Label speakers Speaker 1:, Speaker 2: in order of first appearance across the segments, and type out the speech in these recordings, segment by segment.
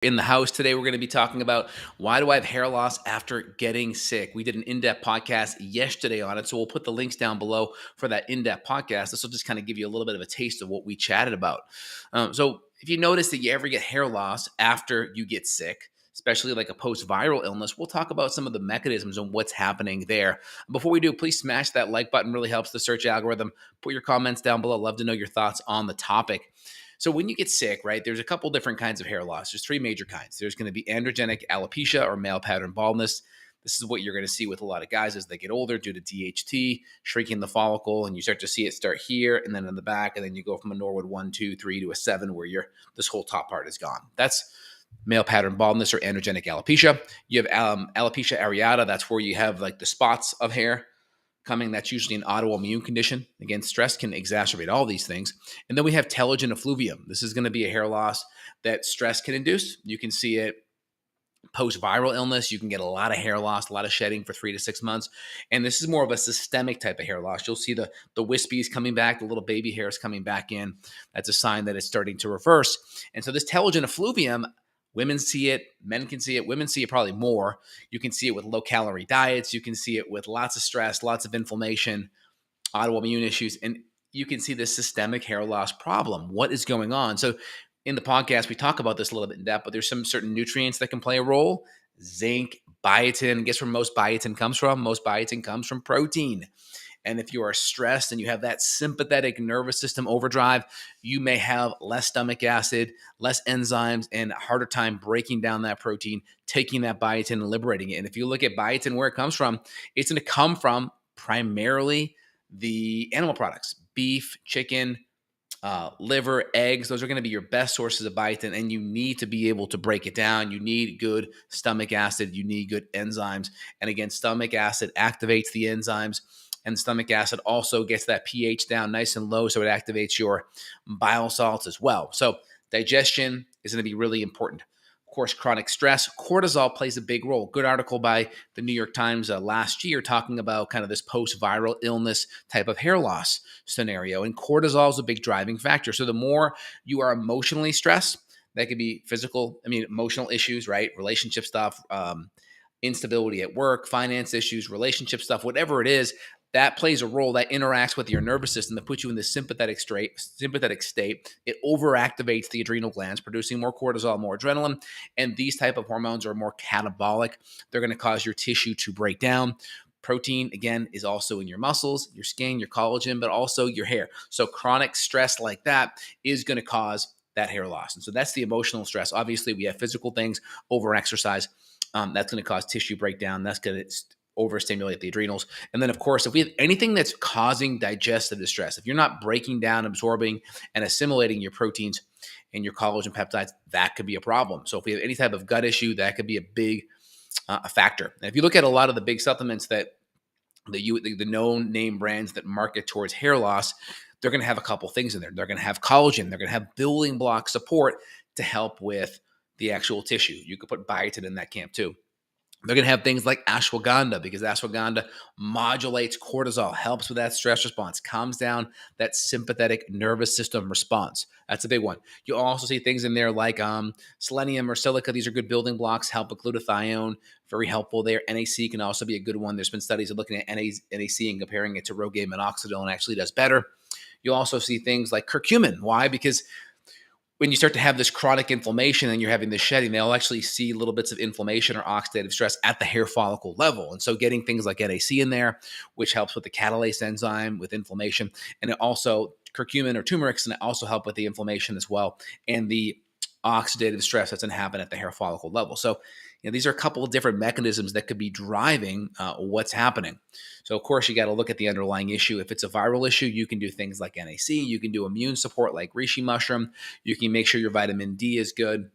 Speaker 1: In the house today, we're going to be talking about why do I have hair loss after getting sick. We did an in-depth podcast yesterday on it, so we'll put the links down below for that in-depth podcast. This will just kind of give you a little bit of a taste of what we chatted about. So if you notice that you ever get hair loss after you get sick, especially like a post-viral illness, we'll talk about some of the mechanisms and what's happening there. Before we do, please smash that like button. Really helps the search algorithm. Put your comments down below. Love to know your thoughts on the topic. So when you get sick, right, there's a couple different kinds of hair loss. There's three major kinds. There's going to be androgenic alopecia or male pattern baldness. This is what you're going to see with a lot of guys as they get older due to DHT, shrinking the follicle, and you start to see it start here and then in the back, and then you go from a Norwood 1, 2, 3 to a 7 where this whole top part is gone. That's male pattern baldness or androgenic alopecia. You have alopecia areata. That's where you have like the spots of hair coming. That's usually an autoimmune condition. Again, stress can exacerbate all these things. And then we have telogen effluvium. This is going to be a hair loss that stress can induce. You can see it post-viral illness. You can get a lot of hair loss, a lot of shedding for 3 to 6 months. And this is more of a systemic type of hair loss. You'll see the wispies coming back, the little baby hairs coming back in. That's a sign that it's starting to reverse. And so this telogen effluvium, women see it, men can see it, women see it probably more. You can see it with low-calorie diets. You can see it with lots of stress, lots of inflammation, autoimmune issues, and you can see this systemic hair loss problem. What is going on? So in the podcast, we talk about this a little bit in depth, but there's some certain nutrients that can play a role. Zinc, biotin. Guess where most biotin comes from? Most biotin comes from protein. And if you are stressed and you have that sympathetic nervous system overdrive, you may have less stomach acid, less enzymes, and a harder time breaking down that protein, taking that biotin and liberating it. And if you look at biotin, where it comes from, it's going to come from primarily the animal products, beef, chicken, liver, eggs. Those are going to be your best sources of biotin, and you need to be able to break it down. You need good stomach acid. You need good enzymes. And again, stomach acid activates the enzymes, and stomach acid also gets that pH down nice and low, so it activates your bile salts as well. So digestion is going to be really important. Of course, chronic stress, cortisol plays a big role. Good article by the New York Times last year talking about kind of this post-viral illness type of hair loss scenario. And cortisol is a big driving factor. So the more you are emotionally stressed, that could be emotional issues, right? Relationship stuff, instability at work, finance issues, relationship stuff, whatever it is, that plays a role that interacts with your nervous system that puts you in this sympathetic state. It overactivates the adrenal glands, producing more cortisol, more adrenaline. And these type of hormones are more catabolic. They're going to cause your tissue to break down. Protein, again, is also in your muscles, your skin, your collagen, but also your hair. So chronic stress like that is going to cause that hair loss. And so that's the emotional stress. Obviously, we have physical things, overexercise. That's going to cause tissue breakdown. That's going to overstimulate the adrenals. And then, of course, if we have anything that's causing digestive distress, if you're not breaking down, absorbing, and assimilating your proteins and your collagen peptides, that could be a problem. So if we have any type of gut issue, that could be a big factor. And if you look at a lot of the big supplements the known name brands that market towards hair loss, they're going to have a couple things in there. They're going to have collagen. They're going to have building block support to help with the actual tissue. You could put biotin in that camp too. They're going to have things like ashwagandha because ashwagandha modulates cortisol, helps with that stress response, calms down that sympathetic nervous system response. That's a big one. You'll also see things in there like selenium or silica. These are good building blocks, help with glutathione, very helpful there. NAC can also be a good one. There's been studies of looking at NAC and comparing it to Rogaine minoxidil and actually does better. You'll also see things like curcumin. Why? Because when you start to have this chronic inflammation and you're having this shedding, they'll actually see little bits of inflammation or oxidative stress at the hair follicle level. And so getting things like NAC in there, which helps with the catalase enzyme with inflammation. And it also, curcumin or turmeric can also help with the inflammation as well and the oxidative stress that's going to happen at the hair follicle level. So these are a couple of different mechanisms that could be driving what's happening. So, of course, you got to look at the underlying issue. If it's a viral issue, you can do things like NAC. You can do immune support like reishi mushroom. You can make sure your vitamin D is good.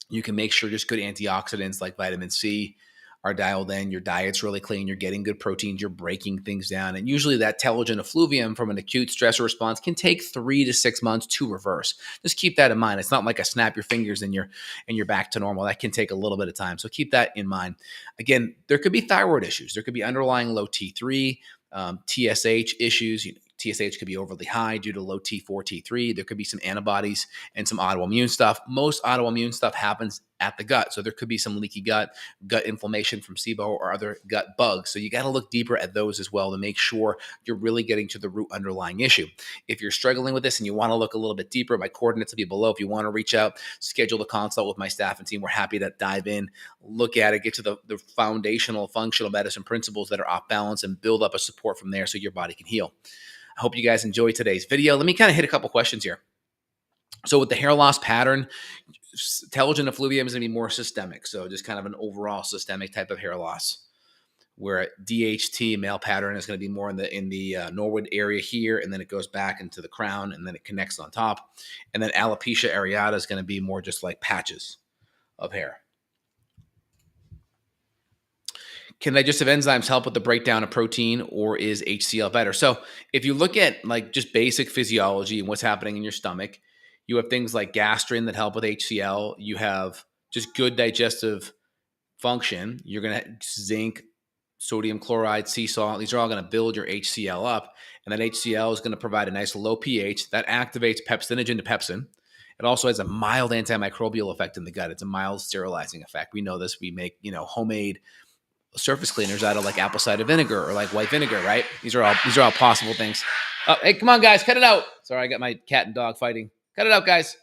Speaker 1: You can make sure just good antioxidants like vitamin C are dialed in. Your diet's really clean. You're getting good proteins. You're breaking things down. And usually that telogen effluvium from an acute stressor response can take 3 to 6 months to reverse. Just keep that in mind. It's not like a snap your fingers and you're back to normal. That can take a little bit of time. So keep that in mind. Again, there could be thyroid issues. There could be underlying low T3, TSH issues. TSH could be overly high due to low T4, T3. There could be some antibodies and some autoimmune stuff. Most autoimmune stuff happens at the gut. So there could be some leaky gut inflammation from SIBO or other gut bugs. So you got to look deeper at those as well to make sure you're really getting to the root underlying issue. If you're struggling with this and you want to look a little bit deeper, my coordinates will be below. If you want to reach out, schedule a consult with my staff and team. We're happy to dive in, look at it, get to the foundational functional medicine principles that are off balance and build up a support from there so your body can heal. I hope you guys enjoyed today's video. Let me kind of hit a couple questions here. So with the hair loss pattern, telogen effluvium is going to be more systemic. So just kind of an overall systemic type of hair loss, where DHT male pattern is going to be more in the Norwood area here, and then it goes back into the crown, and then it connects on top. And then alopecia areata is going to be more just like patches of hair. Can digestive enzymes help with the breakdown of protein, or is HCl better? So if you look at like just basic physiology and what's happening in your stomach, you have things like gastrin that help with HCl. You have just good digestive function. You're going to zinc, sodium chloride, sea salt. These are all going to build your HCl up. And that HCl is going to provide a nice low pH that activates pepsinogen to pepsin. It also has a mild antimicrobial effect in the gut. It's a mild sterilizing effect. We know this. We make, homemade surface cleaners out of like apple cider vinegar or like white vinegar, right? These are all possible things. Oh, hey, come on, guys, cut it out. Sorry, I got my cat and dog fighting. Cut it out, guys.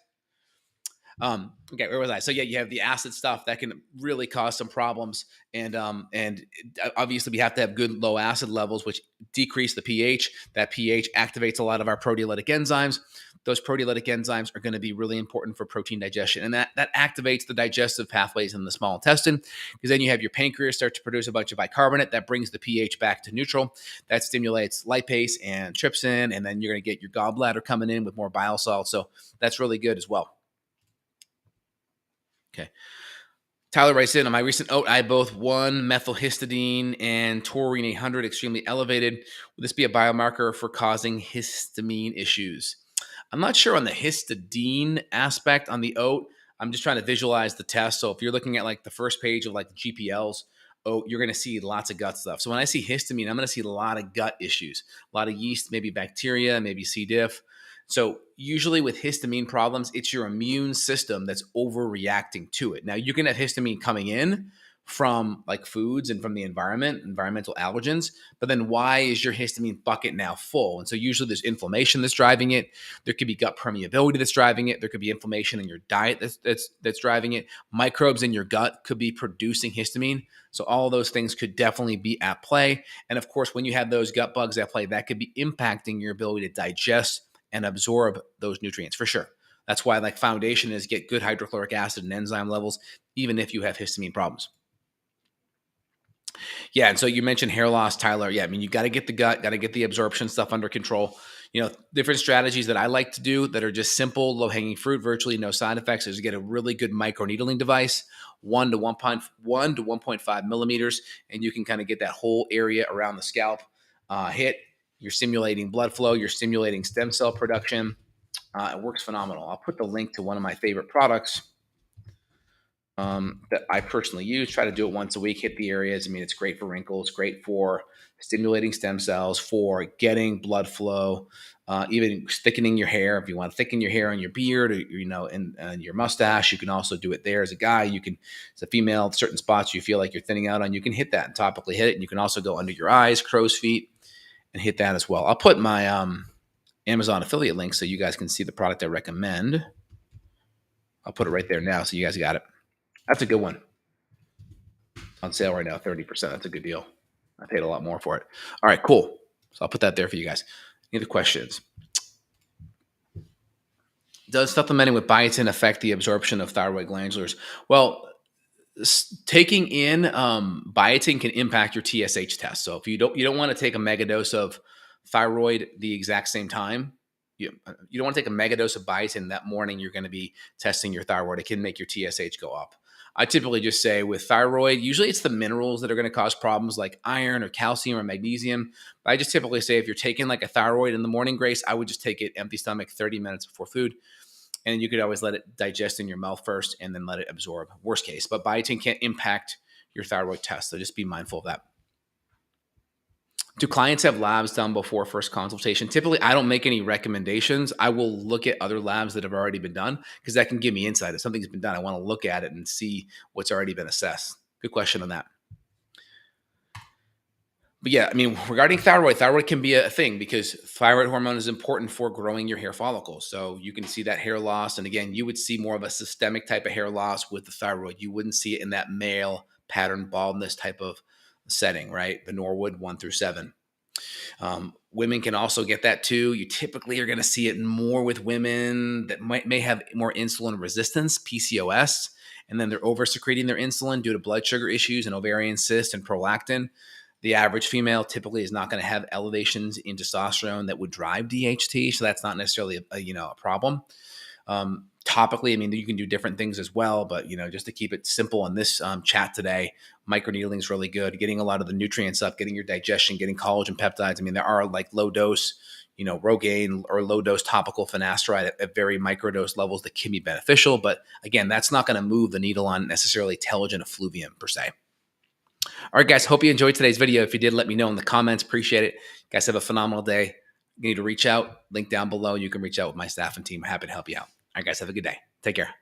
Speaker 1: Okay, where was I? So yeah, you have the acid stuff that can really cause some problems, and obviously we have to have good low acid levels, which decrease the pH. That pH activates a lot of our proteolytic enzymes. Those proteolytic enzymes are going to be really important for protein digestion, and that activates the digestive pathways in the small intestine, because then you have your pancreas start to produce a bunch of bicarbonate that brings the pH back to neutral. That stimulates lipase and trypsin, and then you're going to get your gallbladder coming in with more bile salts. So that's really good as well. Okay. Tyler writes in, on my recent oat, I had both 1-methylhistidine and taurine 800 extremely elevated. Would this be a biomarker for causing histamine issues? I'm not sure on the histidine aspect on the oat. I'm just trying to visualize the test. So if you're looking at like the first page of like the GPLs, you're going to see lots of gut stuff. So when I see histamine, I'm going to see a lot of gut issues, a lot of yeast, maybe bacteria, maybe C. diff. So usually with histamine problems, it's your immune system that's overreacting to it. Now you can have histamine coming in from like foods and from the environment, environmental allergens, but then why is your histamine bucket now full? And so usually there's inflammation that's driving it. There could be gut permeability that's driving it. There could be inflammation in your diet that's driving it. Microbes in your gut could be producing histamine. So all of those things could definitely be at play. And of course, when you have those gut bugs at play, that could be impacting your ability to digest and absorb those nutrients for sure. That's why like foundation is get good hydrochloric acid and enzyme levels, even if you have histamine problems. Yeah, and so you mentioned hair loss, Tyler. Yeah, I mean, you got to get the gut, got to get the absorption stuff under control. Different strategies that I like to do that are just simple, low-hanging fruit, virtually no side effects, is get a really good microneedling device, 1 to 1.5 millimeters, and you can kind of get that whole area around the scalp hit. You're stimulating blood flow. You're stimulating stem cell production. It works phenomenal. I'll put the link to one of my favorite products that I personally use. Try to do it once a week, hit the areas. I mean, it's great for wrinkles, great for stimulating stem cells, for getting blood flow, even thickening your hair. If you want to thicken your hair on your beard or, and your mustache, you can also do it there. As a guy, as a female, certain spots you feel like you're thinning out on, you can hit that and topically hit it. And you can also go under your eyes, crow's feet, and hit that as well. I'll put my Amazon affiliate link so you guys can see the product I recommend. I'll put it right there now so you guys got it. That's a good one. On sale right now, 30%. That's a good deal. I paid a lot more for it. All right, cool. So I'll put that there for you guys. Any other questions? Does supplementing with biotin affect the absorption of thyroid glandulars? Well, taking in biotin can impact your TSH test. So if you don't want to take a mega dose of thyroid the exact same time, you don't want to take a mega dose of biotin that morning you're going to be testing your thyroid. It can make your TSH go up. I typically just say with thyroid, usually it's the minerals that are going to cause problems like iron or calcium or magnesium. But I just typically say if you're taking like a thyroid in the morning, Grace, I would just take it empty stomach 30 minutes before food. And you could always let it digest in your mouth first and then let it absorb, worst case. But biotin can't impact your thyroid test, so just be mindful of that. Do clients have labs done before first consultation? Typically, I don't make any recommendations. I will look at other labs that have already been done because that can give me insight. If something's been done, I want to look at it and see what's already been assessed. Good question on that. But yeah, I mean, regarding thyroid can be a thing because thyroid hormone is important for growing your hair follicles. So you can see that hair loss. And again, you would see more of a systemic type of hair loss with the thyroid. You wouldn't see it in that male pattern baldness type of setting, right? The Norwood 1 through 7. Women can also get that too. You typically are going to see it more with women that may have more insulin resistance, PCOS, and then they're over secreting their insulin due to blood sugar issues and ovarian cyst and prolactin. The average female typically is not going to have elevations in testosterone that would drive DHT, so that's not necessarily a problem. Topically, I mean, you can do different things as well, but just to keep it simple on this chat today, microneedling is really good. Getting a lot of the nutrients up, getting your digestion, getting collagen peptides. I mean, there are like low dose, Rogaine or low dose topical finasteride at very microdose levels that can be beneficial. But again, that's not going to move the needle on necessarily telogen effluvium per se. All right, guys, hope you enjoyed today's video. If you did, let me know in the comments. Appreciate it. Guys, have a phenomenal day. You need to reach out, link down below. You can reach out with my staff and team. Happy to help you out. All right, guys, have a good day. Take care.